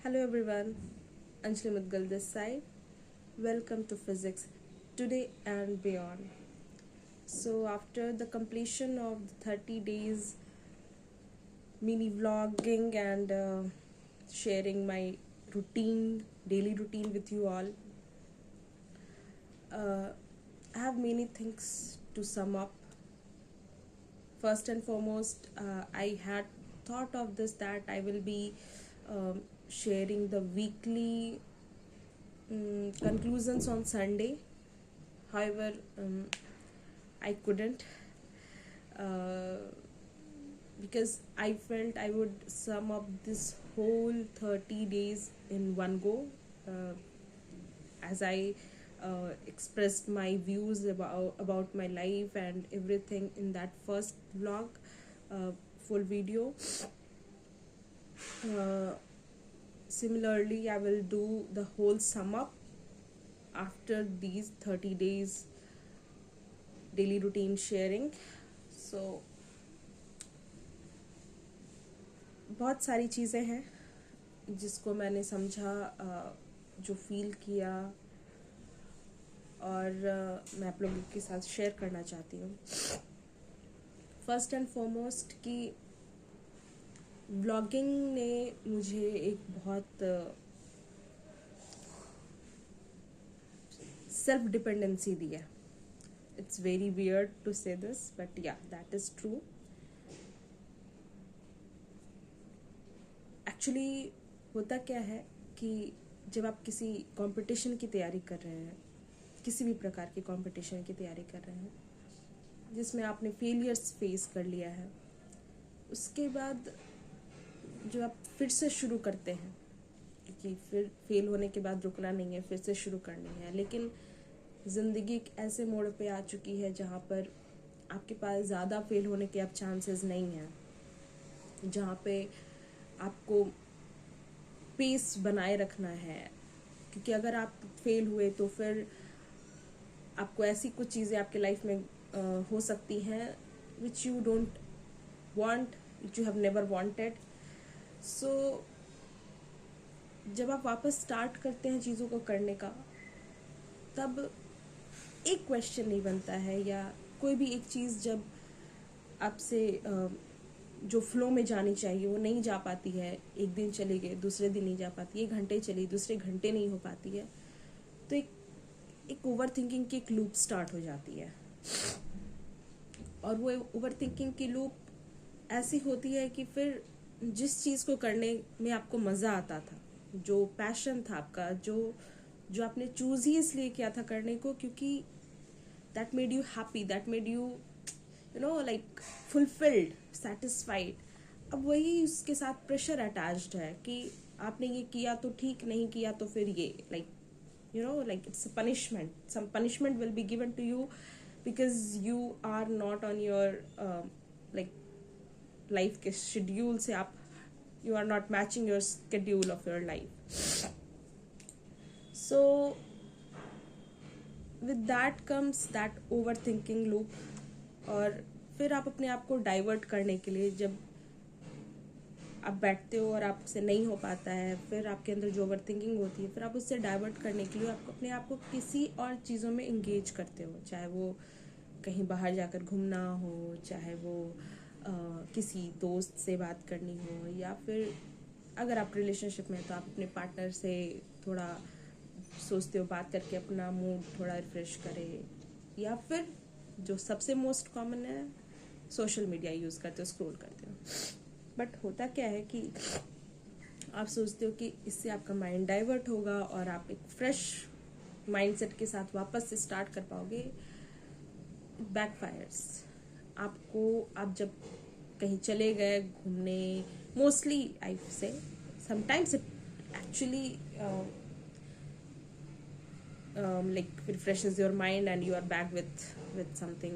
Hello everyone, Anjali Mudgal this side. Welcome to Physics Today and Beyond. So, after the completion of the 30 days mini vlogging and sharing my daily routine with you all, I have many things to sum up. First and foremost, I had thought of this that I will be sharing the weekly conclusions on Sunday. However, I couldn't uh, because I felt I would sum up this whole 30 days in one go, as I expressed my views about my life and everything in that first vlog, full video. Similarly, I will do the whole sum up after these 30 days daily routine sharing. So बहुत सारी चीज़ें हैं जिसको मैंने समझा, जो feel किया, और मैं आप लोगों के साथ शेयर करना चाहती हूँ. फर्स्ट एंड फॉरमोस्ट कि ब्लॉगिंग ने मुझे एक बहुत सेल्फ डिपेंडेंसी दी है. इट्स वेरी वियर्ड टू से दिस, बट या दैट इज़ ट्रू. एक्चुअली होता क्या है कि जब आप किसी कंपटीशन की तैयारी कर रहे हैं, किसी भी प्रकार की कंपटीशन की तैयारी कर रहे हैं जिसमें आपने फेलियर्स फेस कर लिया है, उसके बाद जो आप फिर से शुरू करते हैं, क्योंकि फिर फेल होने के बाद रुकना नहीं है, फिर से शुरू करनी है. लेकिन ज़िंदगी एक ऐसे मोड़ पे आ चुकी है जहाँ पर आपके पास ज़्यादा फेल होने के अब चांसेस नहीं हैं, जहाँ पे आपको पेस बनाए रखना है. क्योंकि अगर आप फेल हुए तो फिर आपको ऐसी कुछ चीज़ें आपके लाइफ में हो सकती हैं which you don't want, which you have never wanted. So जब आप वापस स्टार्ट करते हैं चीज़ों को करने का, तब एक क्वेश्चन नहीं बनता है, या कोई भी एक चीज़ जब आपसे जो फ्लो में जानी चाहिए वो नहीं जा पाती है. एक दिन चले गए, दूसरे दिन नहीं जा पाती, 1 घंटे चली, दूसरे घंटे नहीं हो पाती है, तो एक ओवर थिंकिंग की एक लूप स्टार्ट हो जाती है. और वो ओवर थिंकिंग की लूप ऐसी होती है कि फिर जिस चीज़ को करने में आपको मज़ा आता था, जो पैशन था आपका, जो आपने चूज़ ही इसलिए किया था करने को क्योंकि that made you happy, that made you like fulfilled, satisfied, अब वही उसके साथ प्रेशर अटैच्ड है कि आपने ये किया तो ठीक, नहीं किया तो फिर ये like it's a punishment. Some punishment will be given to you because you are not on your like life के schedule से आप you are not matching your schedule of your life. So with that comes that overthinking loop. और फिर आप अपने आप को divert करने के लिए जब आप बैठते हो और आपसे नहीं हो पाता है, फिर आपके अंदर जो ओवर थिंकिंग होती है, फिर आप उससे डाइवर्ट करने के लिए आप अपने आप को किसी और चीज़ों में इंगेज करते हो. चाहे वो कहीं बाहर जाकर घूमना हो, चाहे वो किसी दोस्त से बात करनी हो, या फिर अगर आप रिलेशनशिप में हैं तो आप अपने पार्टनर से थोड़ा सोचते हो बात करके अपना मूड थोड़ा रिफ्रेश करें, या फिर जो सबसे मोस्ट कॉमन है, सोशल मीडिया यूज़ करते हो, स्क्रॉल करते हो. बट होता क्या है कि आप सोचते हो कि इससे आपका माइंड डाइवर्ट होगा और आप एक फ्रेश माइंडसेट के साथ वापस से स्टार्ट कर पाओगे. बैकफायर्स. आप जब कहीं चले गए घूमने, मोस्टली आई से sometimes it actually like refreshes your mind and you are back with something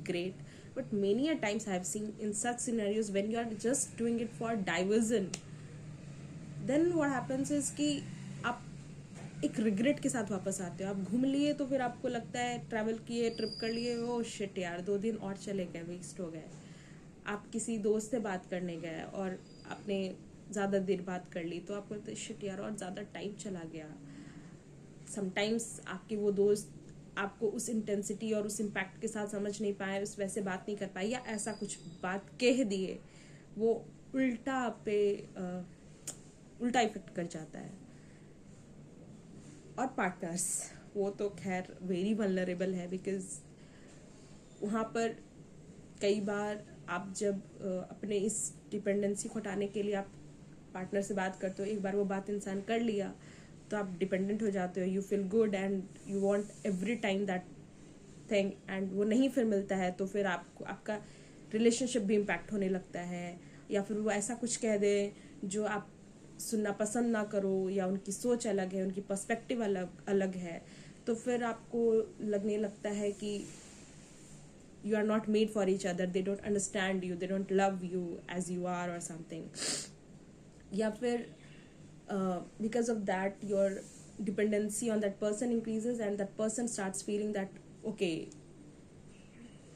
great. But many a times I have seen in such scenarios when you are just doing it for diversion, then what happens is कि आप एक regret के साथ वापस आते हो. आप घूम लिए तो फिर आपको लगता है, ट्रैवल किए, ट्रिप कर लिए, ओ शिट यार 2 दिन और चले गए, वेस्ट हो गए. आप किसी दोस्त से बात करने गए और आपने ज़्यादा देर बात कर ली, तो आपको लगता है शिट यार और ज़्यादा टाइम चला गया। समटाइम्स आपके वो दोस्त आपको उस इंटेंसिटी और उस इम्पैक्ट के साथ समझ नहीं पाए, उस वैसे बात नहीं कर पाए, या ऐसा कुछ बात कह दिए, वो उल्टा पे उल्टा इफेक्ट कर जाता है। और पार्टनर्स, वो तो खैर वेरी वल्नरेबल है, बिकॉज वहाँ पर कई बार आप जब अपने इस डिपेंडेंसी को हटाने के लिए आप पार्टनर से बात करते हो, एक बार वो बात इंसान कर लिया तो आप डिपेंडेंट हो जाते हो, you feel good and you want every time that thing, and वो नहीं फिर मिलता है तो फिर आपको आपका रिलेशनशिप भी इम्पैक्ट होने लगता है, या फिर वो ऐसा कुछ कह दे जो आप सुनना पसंद ना करो, या उनकी सोच अलग है, उनकी पर्सपेक्टिव अलग अलग है, तो फिर आपको लगने लगता है कि you are not made for each other, they don't understand you, they don't love you as you are or something. या फिर because of that your dependency on that person increases, and that person starts feeling that okay,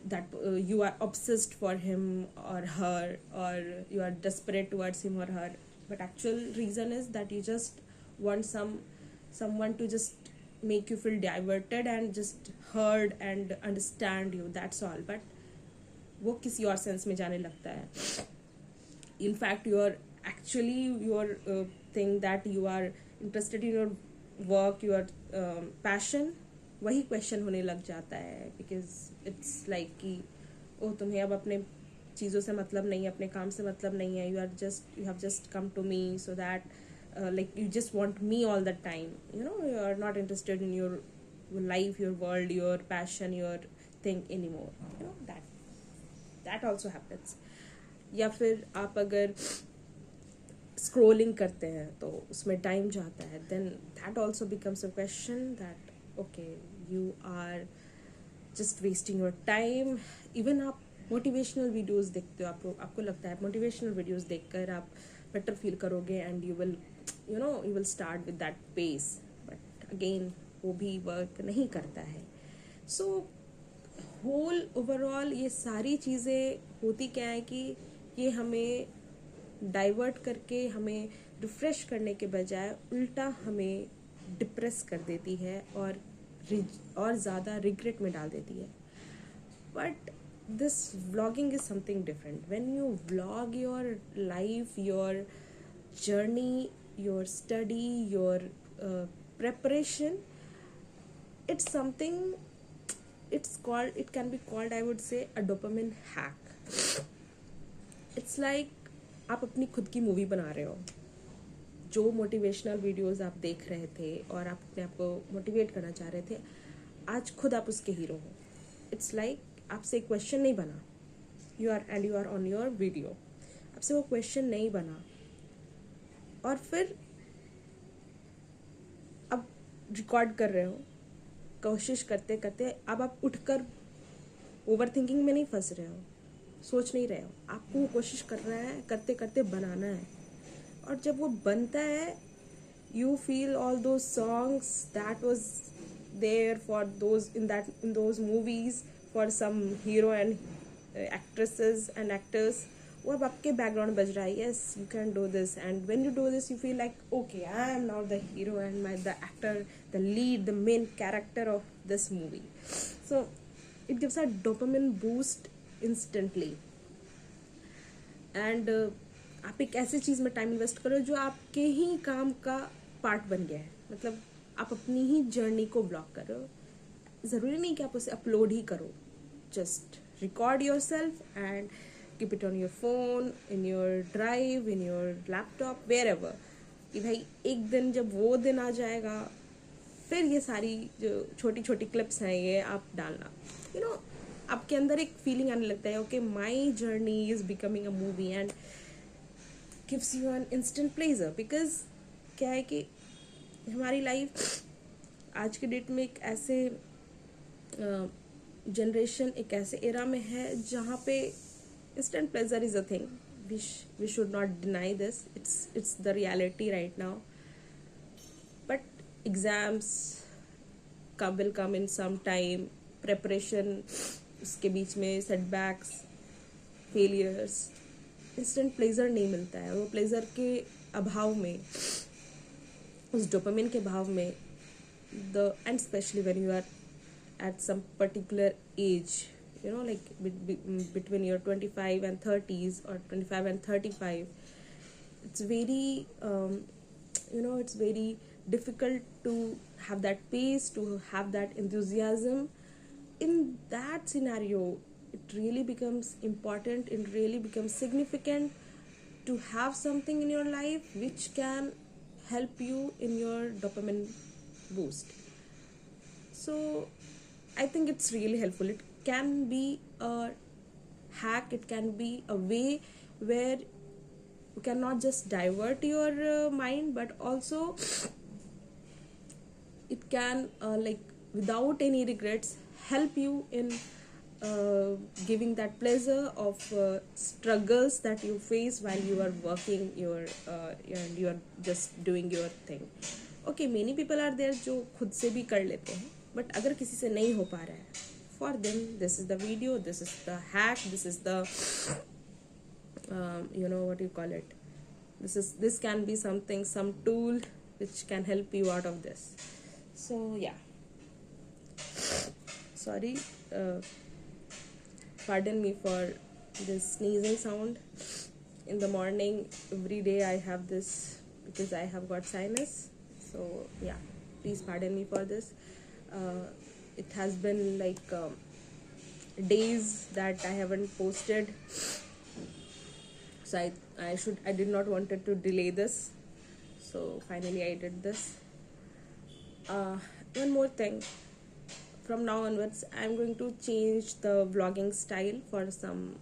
that you are obsessed for him or her, or you are desperate towards him or her, but actual reason is that you just want someone to just make you feel diverted and just heard and understand you, that's all. But वो किसी और sense में जाने लगता है। In fact, you are actually your thing that you are interested in your work, your passion, वही question होने लग जाता है, बिकॉज इट्स लाइक कि ओह तुम्हें अब अपने चीज़ों से मतलब नहीं है, अपने काम से मतलब नहीं है, you have just come to me so that like you just want me all the time, you are not interested in your life, your world, your passion, your thing anymore, that also happens. या फिर आप अगर scrolling करते हैं तो उसमें time जाता है, then that also becomes a question that okay you are just wasting your time. Even आप मोटिवेशनल वीडियोस देखते हो, आपको लगता है मोटिवेशनल वीडियोस देखकर आप बेटर फील करोगे, and you will start with that pace, but again वो भी वर्क नहीं करता है। सो होल ओवरऑल ये सारी चीज़ें होती क्या है कि ये हमें डाइवर्ट करके, हमें रिफ्रेश करने के बजाय उल्टा हमें डिप्रेस कर देती है और ज़्यादा रिग्रेट में डाल देती है। But this vlogging is something different. When you vlog your life, your journey, your study, your preparation, it's something, it can be called, I would say, a dopamine hack. It's like आप अपनी खुद की movie बना रहे हो। जो motivational videos आप देख रहे थे और आप अपने आप को मोटिवेट करना चाह रहे थे, आज खुद आप उसके हीरो हो। इट्स लाइक आपसे एक क्वेश्चन नहीं बना, you are on your video, आपसे वो क्वेश्चन नहीं बना, और फिर अब रिकॉर्ड कर रहे हो, कोशिश करते करते अब आप उठकर ओवर थिंकिंग में नहीं फंस रहे हो, सोच नहीं रहे हो, आपको कोशिश कर रहा है, करते करते बनाना है। और जब वो बनता है, you feel all those songs that was there for those in those movies for some hero and actresses and actors, वो अब आपके बैकग्राउंड बज रहा है, yes you can do this, and when you do this you feel like okay I am now the hero and the actor, the lead, the main character of this movie. So it gives a dopamine boost instantly, and आप एक ऐसी चीज़ में time invest करो जो आपके ही काम का part बन गया है। मतलब आप अपनी ही जर्नी को ब्लॉग करो, ज़रूरी नहीं कि आप उसे अपलोड ही करो, just record yourself and keep it on your phone, in your drive, in your laptop, wherever, कि भाई एक दिन जब वो दिन आ जाएगा फिर ये सारी जो छोटी छोटी क्लिप्स हैं ये आप डालना, आपके अंदर एक फीलिंग आने लगता है okay my journey is becoming a movie and gives you an instant pleasure. Because क्या है कि हमारी लाइफ आज के डेट में एक ऐसे जनरेशन, एक ऐसे एरा में है जहाँ पे instant pleasure is a thing, we should not deny this, it's the reality right now. But exams will come in some time, preparation, उसके बीच में सेटबैक्स, फेलियर्स, इंस्टेंट प्लेजर नहीं मिलता है, वो प्लेजर के अभाव में, उस डोपामिन के भाव में, the end specially when you are at some particular age, you know, like between your 25 and 30s or 25 and 35, it's very it's very difficult to have that pace, to have that enthusiasm. In that scenario, it really becomes important, it really becomes significant to have something in your life which can help you in your dopamine boost. So I think it's really helpful. It can be a hack, it can be a way where you cannot just divert your mind, but also it can like without any regrets help you in giving that pleasure of struggles that you face while you are working your and you are just doing your thing. Okay, many people are there जो खुद से भी कर लेते हैं, but अगर किसी से नहीं हो पा रहा है, for them this is the video, this is the hack, this is the what you call it, this can be something, some tool which can help you out of this. So yeah, sorry, pardon me for this sneezing sound. In the morning every day I have this because I have got sinus. So yeah, please pardon me for this. It has been like days that I haven't posted, so I did not wanted to delay this, so finally I did this. One more thing, from now onwards I'm going to change the vlogging style for some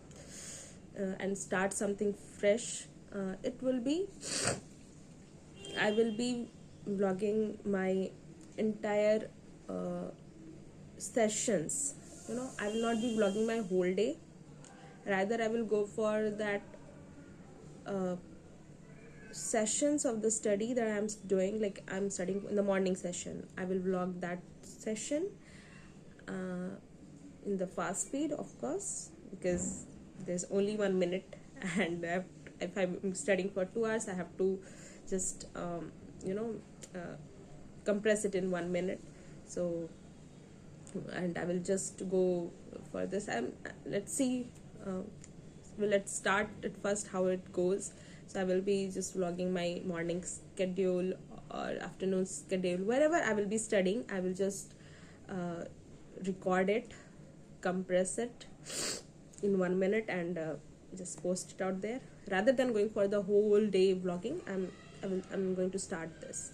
and start something fresh. It will be, I will be vlogging my entire sessions. I will not be vlogging my whole day, rather I will go for that sessions of the study that I'm doing. Like I'm studying in the morning session, I will vlog that session in the fast speed, of course, because there's only 1 minute, and if I'm studying for 2 hours I have to just compress it in 1 minute. So, and I will just go for this. Let's see, let's start at first how it goes. So I will be just vlogging my morning schedule or afternoon schedule, wherever I will be studying. I will just record it, compress it in 1 minute, and just post it out there. Rather than going for the whole day vlogging, I'm going to start this.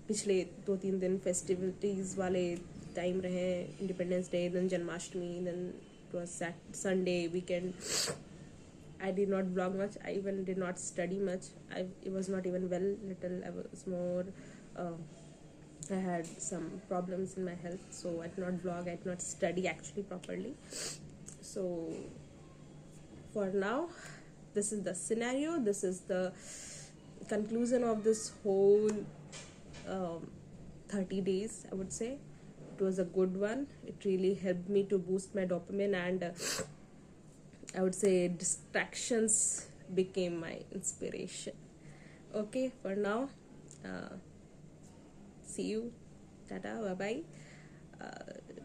पिछले 2-3 दिन festivities वाले time रहे, Independence Day, then Janmashtami, then it was Sunday weekend. I did not vlog much, I even did not study much. It was not even well, little I was more I had some problems in my health, so I did not vlog, I did not study actually properly. So for now, this is the scenario, this is the conclusion of this whole 30 days, I would say. It was a good one. It really helped me to boost my dopamine, and I would say distractions became my inspiration. Okay, for now, see you, tata, bye bye.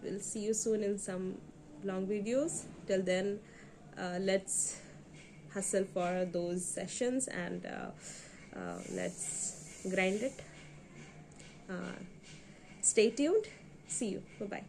We'll see you soon in some long videos. Till then, let's hustle for those sessions, and let's grind it. Stay tuned. See you. Bye bye.